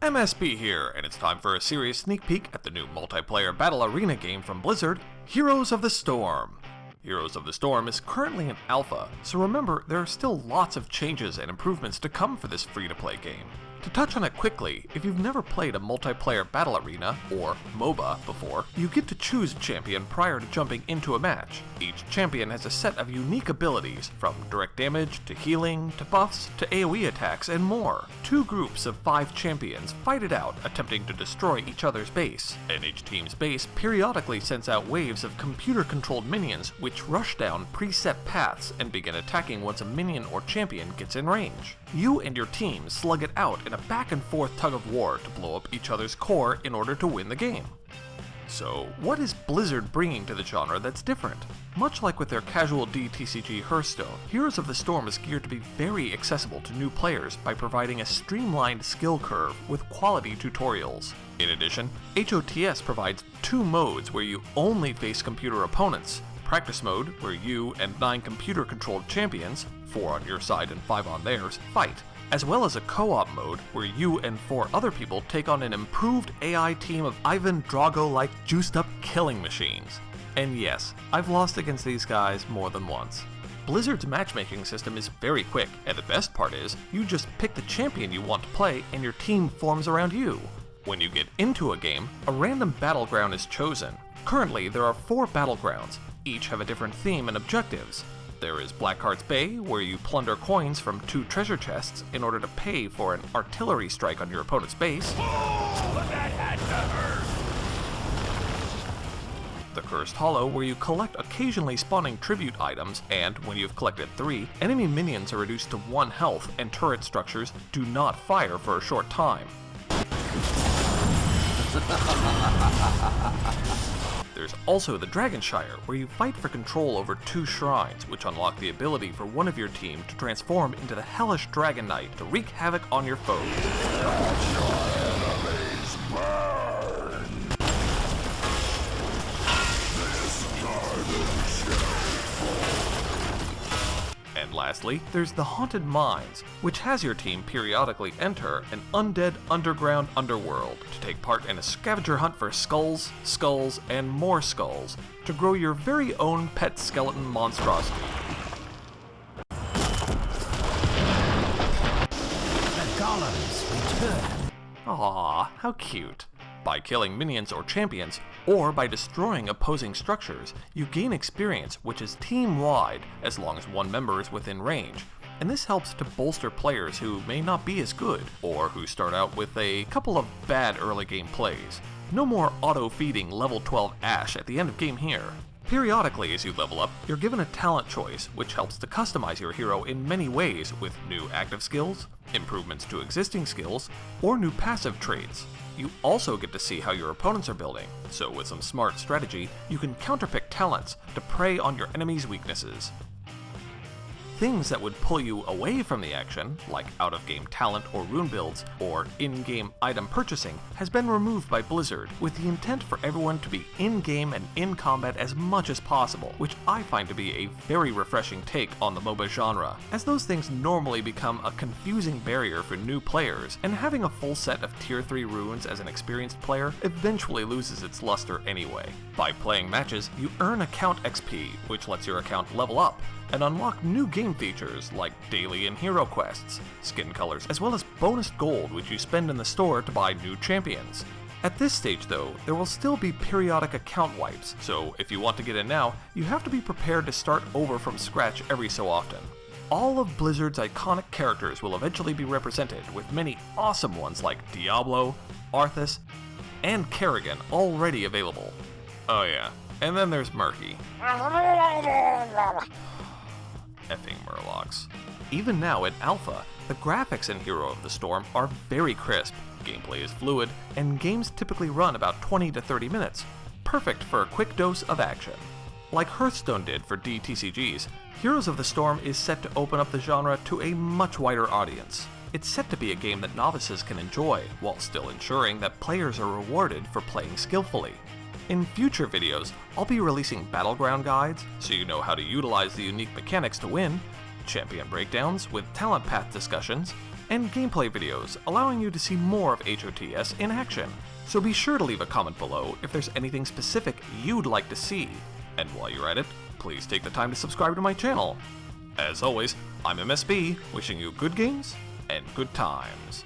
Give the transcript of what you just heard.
MSB here, and it's time for a serious sneak peek at the new multiplayer battle arena game from Blizzard, Heroes of the Storm. Heroes of the Storm is currently in alpha, so remember there are still lots of changes and improvements to come for this free-to-play game. To touch on it quickly, if you've never played a multiplayer battle arena, or MOBA, before, you get to choose a champion prior to jumping into a match. Each champion has a set of unique abilities, from direct damage, to healing, to buffs, to AoE attacks, and more. Two groups of 5 champions fight it out, attempting to destroy each other's base, and each team's base periodically sends out waves of computer-controlled minions which rush down preset paths and begin attacking once a minion or champion gets in range. You and your team slug it out in a back-and-forth tug-of-war to blow up each other's core in order to win the game. So, what is Blizzard bringing to the genre that's different? Much like with their casual DTCG Hearthstone, Heroes of the Storm is geared to be very accessible to new players by providing a streamlined skill curve with quality tutorials. In addition, HOTS provides 2 modes where you only face computer opponents: Practice Mode, where you and 9 computer-controlled champions, 4 on your side and 5 on theirs, fight, as well as a co-op mode where you and 4 other people take on an improved AI team of Ivan Drago-like juiced-up killing machines. And yes, I've lost against these guys more than once. Blizzard's matchmaking system is very quick, and the best part is, you just pick the champion you want to play and your team forms around you. When you get into a game, a random battleground is chosen. Currently, there are 4 battlegrounds. Each have a different theme and objectives. There is Blackheart's Bay, where you plunder coins from 2 treasure chests in order to pay for an artillery strike on your opponent's base. Oh, that had to hurt! The Cursed Hollow, where you collect occasionally spawning tribute items, and when you've collected 3, enemy minions are reduced to 1 health and turret structures do not fire for a short time. There's also the Dragonshire, where you fight for control over 2 shrines, which unlock the ability for one of your team to transform into the Hellish Dragon Knight to wreak havoc on your foes. Let your enemies burn! This garden shall And lastly, there's the Haunted Mines, which has your team periodically enter an undead underground underworld to take part in a scavenger hunt for skulls, and more skulls to grow your very own pet skeleton monstrosity. The golems return. Aww, how cute. By killing minions or champions, or by destroying opposing structures, you gain experience which is team-wide as long as one member is within range, and this helps to bolster players who may not be as good, or who start out with a couple of bad early game plays. No more auto-feeding level 12 Ashe at the end of game here. Periodically as you level up, you're given a talent choice, which helps to customize your hero in many ways with new active skills, improvements to existing skills, or new passive traits. You also get to see how your opponents are building, so with some smart strategy, you can counterpick talents to prey on your enemy's weaknesses. Things that would pull you away from the action, like out-of-game talent or rune builds, or in-game item purchasing, has been removed by Blizzard, with the intent for everyone to be in-game and in combat as much as possible, which I find to be a very refreshing take on the MOBA genre, as those things normally become a confusing barrier for new players, and having a full set of Tier 3 runes as an experienced player eventually loses its luster anyway. By playing matches, you earn account XP, which lets your account level up, and unlock new game features like daily and hero quests, skin colors, as well as bonus gold which you spend in the store to buy new champions. At this stage though, there will still be periodic account wipes, so if you want to get in now, you have to be prepared to start over from scratch every so often. All of Blizzard's iconic characters will eventually be represented, with many awesome ones like Diablo, Arthas, and Kerrigan already available. Oh yeah, and then there's Murky. Effing Murlocs. Even now in Alpha, the graphics in Hero of the Storm are very crisp, gameplay is fluid, and games typically run about 20 to 30 minutes, perfect for a quick dose of action. Like Hearthstone did for DTCGs, Heroes of the Storm is set to open up the genre to a much wider audience. It's set to be a game that novices can enjoy, while still ensuring that players are rewarded for playing skillfully. In future videos, I'll be releasing battleground guides, so you know how to utilize the unique mechanics to win, champion breakdowns with talent path discussions, and gameplay videos, allowing you to see more of HOTS in action. So be sure to leave a comment below if there's anything specific you'd like to see. And while you're at it, please take the time to subscribe to my channel. As always, I'm MSB, wishing you good games and good times.